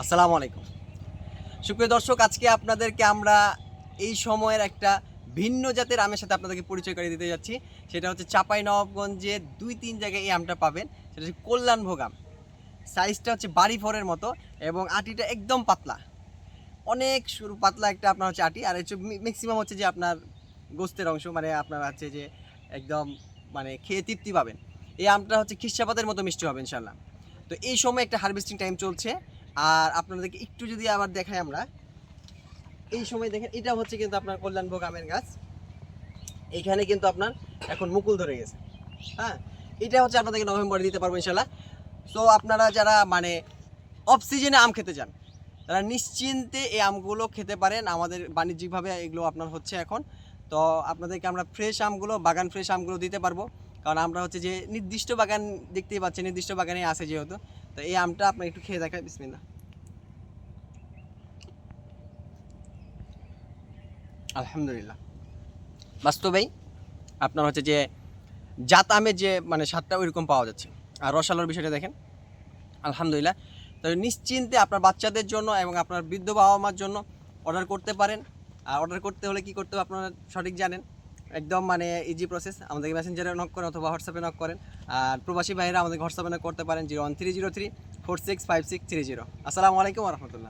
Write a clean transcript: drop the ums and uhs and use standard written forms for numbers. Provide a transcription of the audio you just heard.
আসসালামু আলাইকুম। সুপ্রিয় দর্শক, আজকে আপনাদেরকে আমরা এই সময়ের একটা ভিন্ন জাতের আমের সাথে আপনাদেরকে পরিচয় করে দিতে যাচ্ছি। সেটা হচ্ছে চাঁপাইনবাবগঞ্জে ২-৩ জায়গায় এই আমটা পাবেন। সেটা হচ্ছে কল্যাণভোগ আম। সাইজটা হচ্ছে বাড়ি ফলের মতো এবং আটিটা একদম পাতলা। অনেক সরু পাতলা একটা আপনার হচ্ছে আটি, আর হচ্ছে ম্যাক্সিমাম হচ্ছে যে আপনার গোস্তের অংশ, মানে আপনার হচ্ছে যে একদম মানে খেয়ে তৃপ্তি পাবেন। এই আমটা হচ্ছে খিরসাপাতের মতো মিষ্টি হবে ইনশাল্লাহ। তো এই সময় একটা হারভেস্টিং টাইম চলছে। আর আপনাদেরকে একটু যদি আবার দেখাই আমরা, এই সময় দেখেন এটা হচ্ছে কিন্তু আপনার কল্যাণভোগ আমের গাছ। এইখানে কিন্তু আপনার এখন মুকুল ধরে গেছে। হ্যাঁ, এটা হচ্ছে আপনাদেরকে নভেম্বরে দিতে পারবো ইনশাল্লাহ। সো আপনারা যারা মানে অফ সিজনে আম খেতে চান, তারা নিশ্চিন্তে এই আমগুলো খেতে পারেন। আমাদের বাণিজ্যিকভাবে এগুলো আপনার হচ্ছে এখন। তো আপনাদেরকে আমরা ফ্রেশ আমগুলো, বাগান ফ্রেশ আমগুলো দিতে পারবো, কারণ আমরা হচ্ছে যে নির্দিষ্ট বাগান দেখতেই পাচ্ছেন, নির্দিষ্ট বাগানে আছে যেহেতু। তো এই আমটা আপনার একটু খেয়ে দেখায়, বিসমিল্লাহ। আলহামদুলিল্লাহ, বাস্তবেই আপনার হচ্ছে যে জাত আমের যে মানে স্বাদটা ওইরকম পাওয়া যাচ্ছে। আর রসালোর বিষয়টা দেখেন, আলহামদুলিল্লাহ। তো নিশ্চিন্তে আপনার বাচ্চাদের জন্য এবং আপনার বৃদ্ধ বাবা মার জন্য অর্ডার করতে পারেন। আর অর্ডার করতে হলে কী করতে হবে আপনারা সঠিক জানেন, একদম মানে ইজি প্রসেস। আমাদেরকে মেসেঞ্জারে নক করেন অথবা হোয়াটসঅ্যাপে নক করেন। আর প্রবাসী ভাইরা আমাদেরকে হোয়াটসঅ্যাপে নক করতে পারেন 01303 465630। আসসালামু আলাইকুম রহমতুল্লাহ।